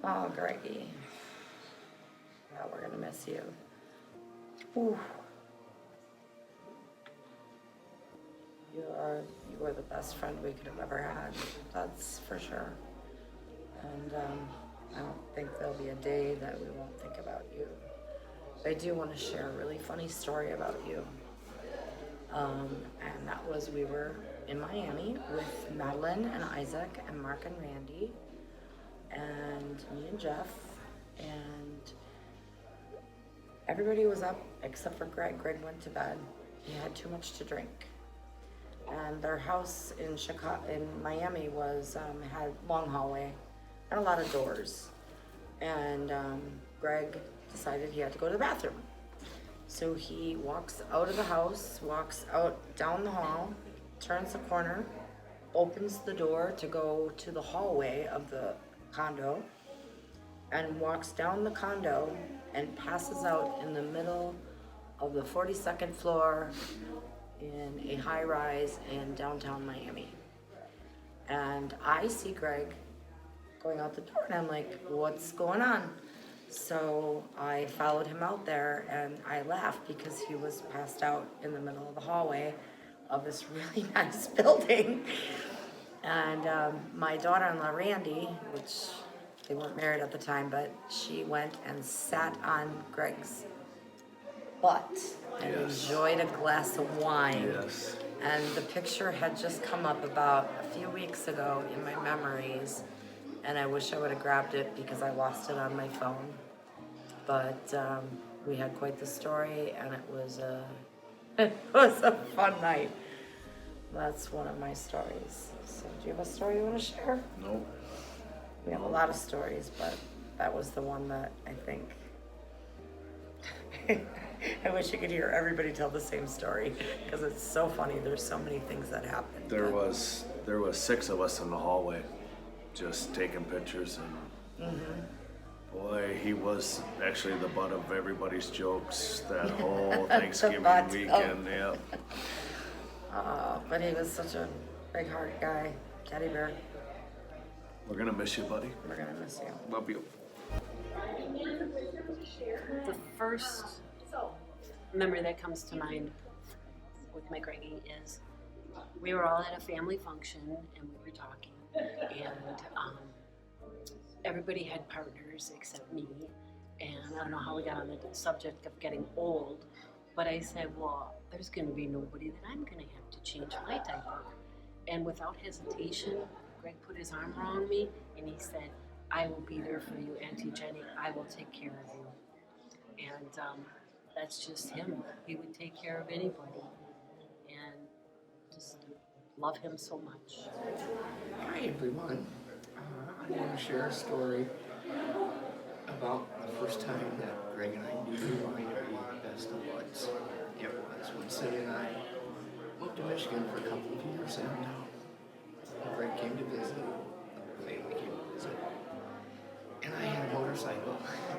Oh, Greggy. Yeah, we're gonna miss you. Ooh. You are the best friend we could have ever had. That's for sure. And I don't think there'll be a day that we won't think about you. I do want to share a really funny story about you. And that was we were in Miami with Madeline and Isaac and Mark and Randy and me and Jeff, and everybody was up except for Greg. Greg went to bed. He had too much to drink. And their house in Miami was had long hallway and a lot of doors. And Greg decided he had to go to the bathroom. So he walks out of the house, walks out down the hall, turns the corner, opens the door to go to the hallway of the condo, and walks down the condo and passes out in the middle of the 42nd floor in a high rise in downtown Miami. And I see Greg going out the door and I'm like, what's going on? So I followed him out there and I laughed because he was passed out in the middle of the hallway of this really nice building. And my daughter-in-law, Randy, which they weren't married at the time, but she went and sat on Greg's butt and enjoyed a glass of wine. Yes. And the picture had just come up about a few weeks ago in my memories, and I wish I would have grabbed it because I lost it on my phone. But we had quite the story, and it was a fun night. That's one of my stories. So do you have a story you want to share? Nope. We have a lot of stories, but that was the one that I think I wish you could hear everybody tell the same story because it's so funny. There's so many things that happened. There was 6 of us in the hallway just taking pictures, and boy, he was actually the butt of everybody's jokes that whole Thanksgiving weekend. Yeah. But he was such a big heart guy, teddy bear. We're gonna miss you, buddy. We're gonna miss you. Love you. The first memory that comes to mind with my Greggy is we were all at a family function and we were talking, and everybody had partners except me, and I don't know how we got on the subject of getting old, but I said, well, there's going to be nobody that I'm going to have to change my diaper. And without hesitation, Greg put his arm around me and he said, I will be there for you, Auntie Jenny. I will take care of you. And that's just him. He would take care of anybody. And just love him so much. Hi everyone. I want to share a story about the first time that Greg and I knew the winery best of buds. It was when Cindy and I moved to Michigan for a couple of years, and Greg came to visit, the family came to visit, and I had a motorcycle,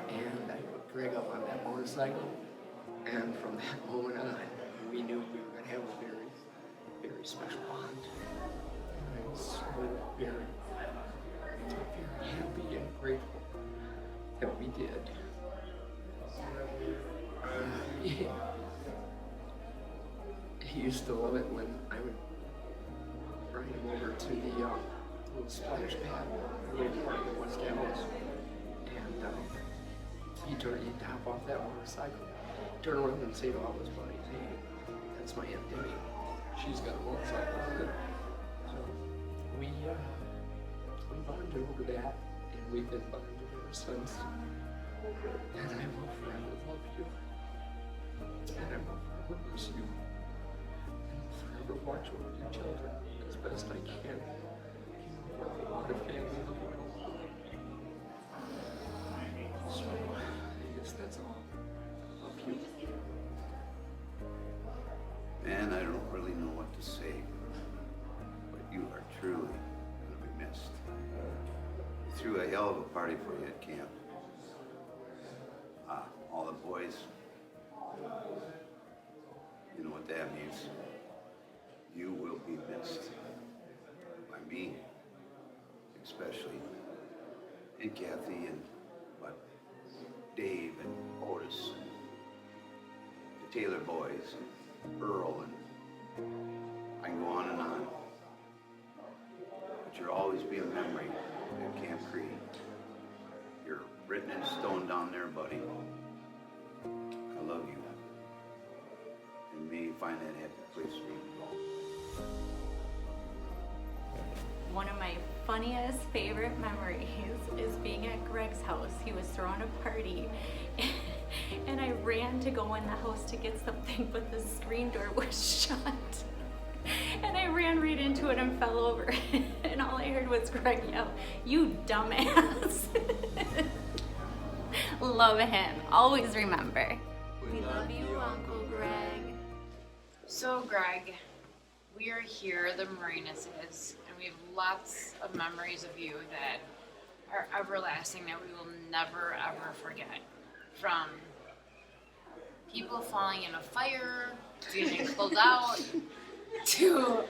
and I put Greg up on that motorcycle, and from that moment on, we knew we were going to have a very, very special bond. And I was so very happy and grateful that we did. He used to love it when I would bring him over to the little splash pad way part of West Dallas, and he'd hop off that motorcycle, turn around and say to all his buddies, hey, that's my Aunt Debbie. She's got a motorcycle. So we bonded over that, and we've been bonded ever since. And I will forever love you. And I will forever miss you. And I'll forever watch over your children as best I can. You are a lot of family living. So I guess that's all. Love you. Man, I don't really know what to say, but you are truly going to be missed. You threw a hell of a party for you at camp. All the boys, you know what that means. You will be missed. By me, especially. And Kathy and Dave and Otis. The Taylor boys, and Earl, and I can go on and on. But you'll always be a memory at Camp Creed. You're written in stone down there, buddy. I love you. And may you find that happy place for you to go. One of my funniest favorite memories is being at Greg's house. He was throwing a party and I ran to go in the house to get something, but the screen door was shut. And I ran right into it and fell over. And all I heard was Greg yell, "You dumbass." Love him. Always remember. We love you, Uncle Greg. So, Greg, we are here, the Marinuses, and we have lots of memories of you that are everlasting that we will never, ever forget. From people falling in a fire, to getting pulled out, to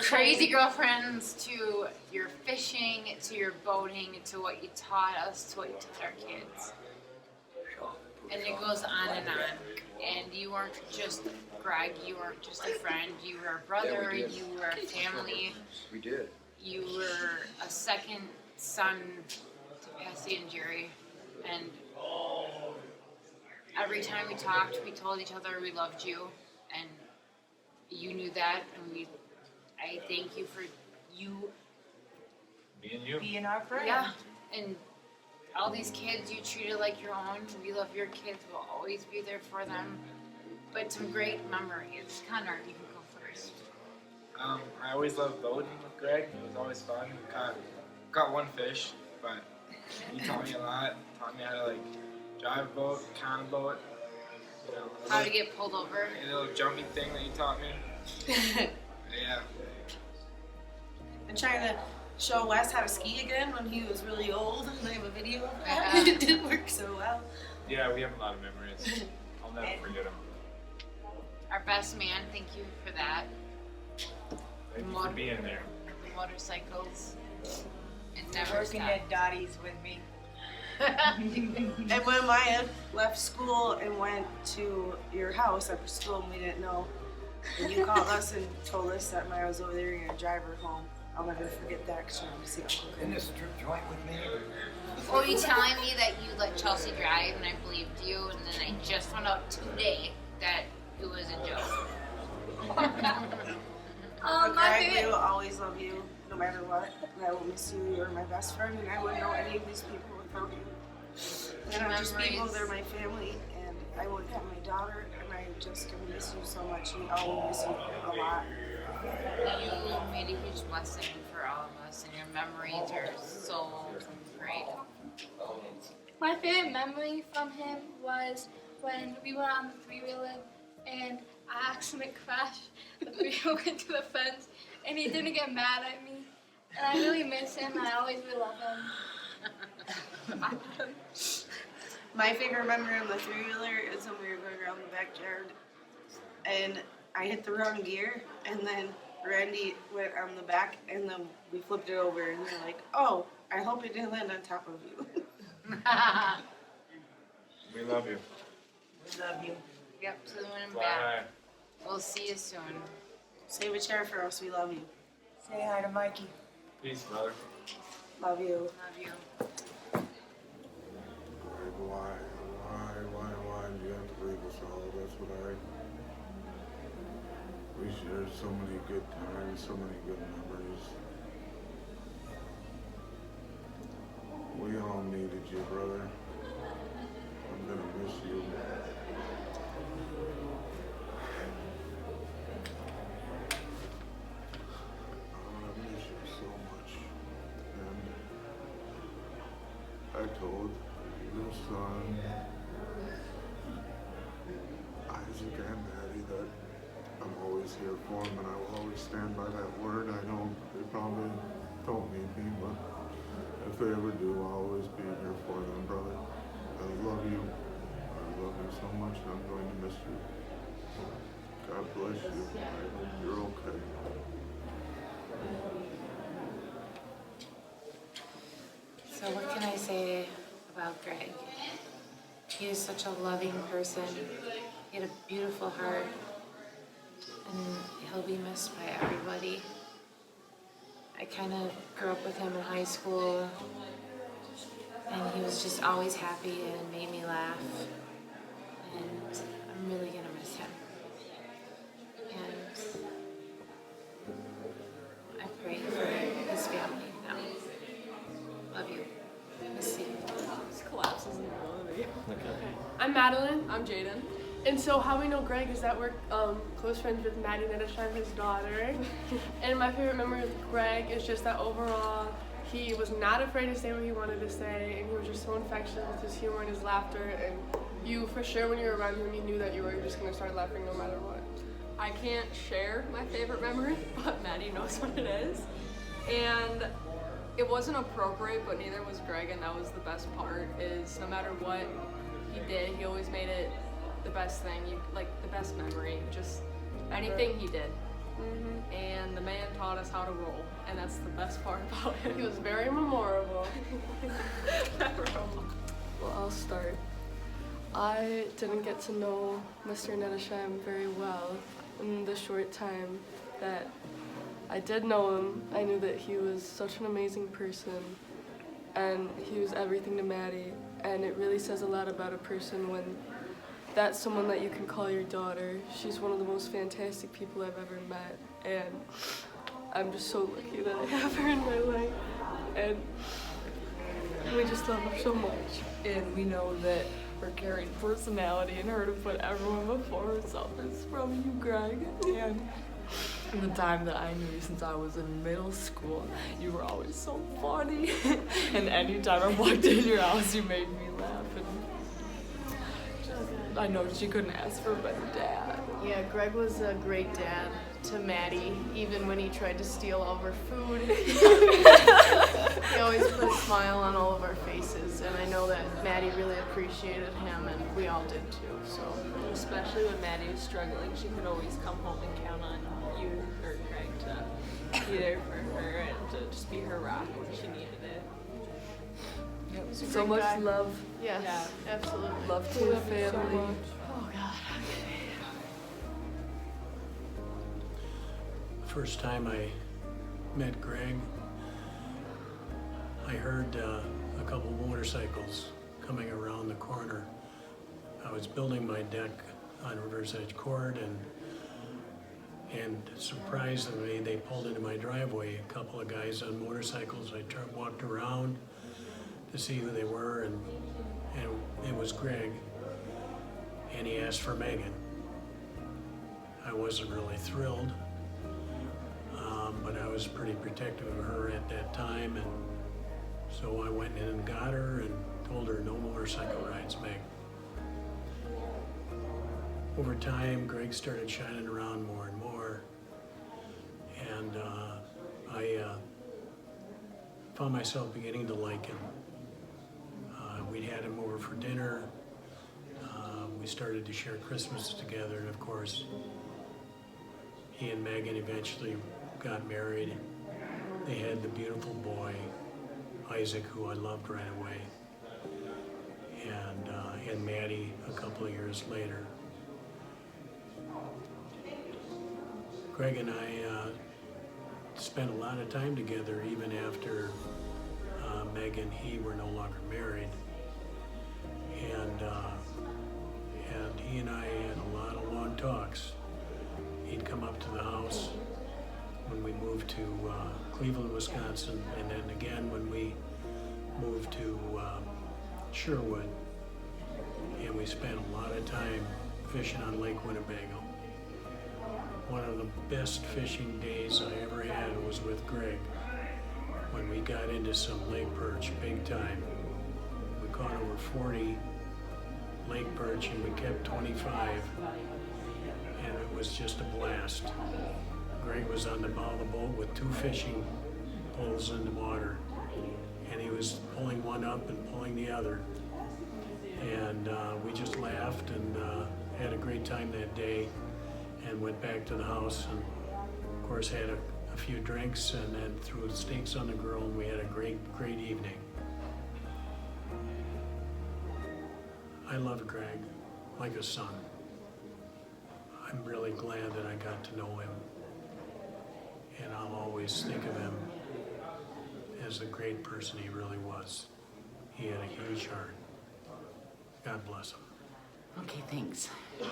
crazy girlfriends, to your fishing, to your boating, to what you taught us, to what you taught our kids. And it goes on and on. And you weren't just Greg, you weren't just a friend, you were a brother, you were a family. We did. You were a second son to Patsy and Jerry. And every time we talked, we told each other we loved you. And you knew that. And I thank you for you being our friend. Yeah, and all these kids you treated like your own. We love your kids. We'll always be there for them. But some great memories. Connor, you can go first. I always loved boating with Greg. It was always fun. We caught one fish, but he taught me a lot. Taught me how to drive a boat, count a boat. You know, How to get pulled over. a little jumping thing that you taught me. Yeah. And trying to show Wes how to ski again when he was really old. And I have a video of that. Yeah. It didn't work so well. Yeah, we have a lot of memories. I'll never forget them. Our best man, thank you for that. Thank you for being there. The motorcycles. It never Working stopped. at Dottie's with me. And when Maya left school and went to your house after school and we didn't know, and you called us and told us that Maya was over there, you're gonna drive her home. I'll never forget that because she wanted to see Uncle Greg. In the strip joint with me. Or you telling me that you let Chelsea drive and I believed you, and then I just found out today that it was a joke. But Greg, we will always love you no matter what. And I will miss you. You're my best friend, and I wouldn't know any of these people without you. And I'm just people, they're my family, and I wouldn't have my daughter, and I'm just gonna miss you so much. We all will miss you a lot. You made a huge blessing for all of us, and your memories are so great. My favorite memory from him was when we went on the three-wheeler and I accidentally crashed the three-wheeler into the fence and he didn't get mad at me. And I really miss him and I always will love him. My favorite memory on the three-wheeler is when we were going around the backyard and I hit the wrong gear and then Randy went on the back and then we flipped it over and you're like, oh, I hope it didn't land on top of you. We love you. We love you. Yep, to the moon and Fly back. high. We'll see you soon. Save a chair for us. We love you. Say hi to Mikey. Peace, brother. Love you. Love you. Why do you have to leave us all? That's what we shared so many good times, so many good memories. We all needed you, brother. I'm gonna miss you. I miss you so much. And I told your son, Isaac and Maddie, that I'm always here for him and I will always stand by that word. I know they probably don't need me, but if they ever do, I'll always be here for them, brother. So what can I say about Greg? He is such a loving person. He had a beautiful heart, and he'll be missed by everybody. I kind of grew up with him in high school, and he was just always happy and made me laugh, and I'm really gonna miss him. And I pray for his family now. Love you. Miss you. This collapses in the middle of the video. Okay. I'm Madeline. I'm Jaden. And so how we know Greg is that we're close friends with Maddie Nettesheim, his daughter. And my favorite memory with Greg is just that overall he was not afraid to say what he wanted to say, and he was just so infectious with his humor and his laughter, and you for sure when you were around him you knew that you were just going to start laughing no matter what. I can't share my favorite memory, but Maddie knows what it is. And it wasn't appropriate, but neither was Greg, and that was the best part, is no matter what he did, he always made it the best thing, like the best memory, just anything he did. And the man taught us how to roll, and that's the best part about him. He was very memorable. Well, I'll start. I didn't get to know Mr. Nettesheim very well in the short time that I did know him. I knew that he was such an amazing person, and he was everything to Maddie, and it really says a lot about a person when that's someone that you can call your daughter. She's one of the most fantastic people I've ever met, and I'm just so lucky that I have her in my life, and we just love her so much. And we know that her caring personality and her to put everyone before herself is from you, Greg. And in the time that I knew you since I was in middle school, you were always so funny. And anytime I walked in your house, you made me laugh. And I know she couldn't ask for a better dad. Yeah, Greg was a great dad to Maddie, even when he tried to steal all of her food. He always put a smile on all of our faces, and I know that Maddie really appreciated him, and we all did too. So, Especially when Maddie was struggling, she could always come home and count on you or Greg to be there for her and to just be her rock when she needed it. Yep. So much guy. love. Yes, Yeah. absolutely. Love to the family. Oh God. First time I met Greg, I heard a couple motorcycles coming around the corner. I was building my deck on River's Edge Court, and surprisingly they pulled into my driveway, a couple of guys on motorcycles. I walked around to see who they were, and it was Greg, and he asked for Megan. I wasn't really thrilled, but I was pretty protective of her at that time, and so I went in and got her and told her no motorcycle rides, Meg. Over time, Greg started shining around more and more, and I found myself beginning to like him. We'd had him over for dinner. We started to share Christmas together, and of course, he and Megan eventually got married. They had the beautiful boy, Isaac, who I loved right away, and Maddie a couple of years later. Greg and I spent a lot of time together even after Meg and he were no longer married. And he and I had a lot of long talks. He'd come up to the house when we moved to Cleveland, Wisconsin, and then again when we moved to Sherwood. And we spent a lot of time fishing on Lake Winnebago. One of the best fishing days I ever had was with Greg when we got into some lake perch big time. We caught over 40 lake perch and we kept 25, and it was just a blast. Greg was on the bow of the boat with 2 fishing poles in the water, and he was pulling one up and pulling the other, and we just laughed and had a great time that day, and went back to the house and of course had a few drinks and then threw steaks on the grill, and we had a great evening. I love Greg like a son. I'm really glad that I got to know him. And I'll always think of him as the great person he really was. He had a huge heart. God bless him. Okay, thanks. I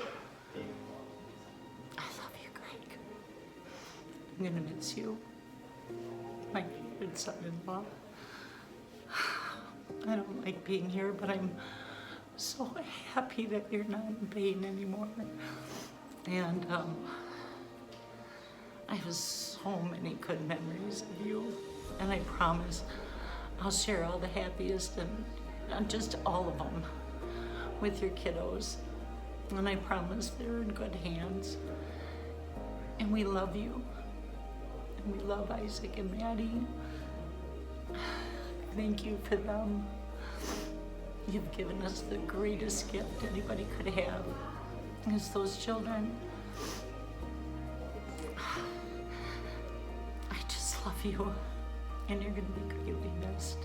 love you, Greg. I'm gonna miss you. My favorite son-in-law. I don't like being here, but I'm so happy that you're not in pain anymore. And I have so many good memories of you. And I promise I'll share all the happiest and just all of them with your kiddos. And I promise they're in good hands. And we love you. And we love Isaac and Maddie. Thank you for them. You've given us the greatest gift anybody could have. It's those children. I just love you. And you're gonna be greatly missed.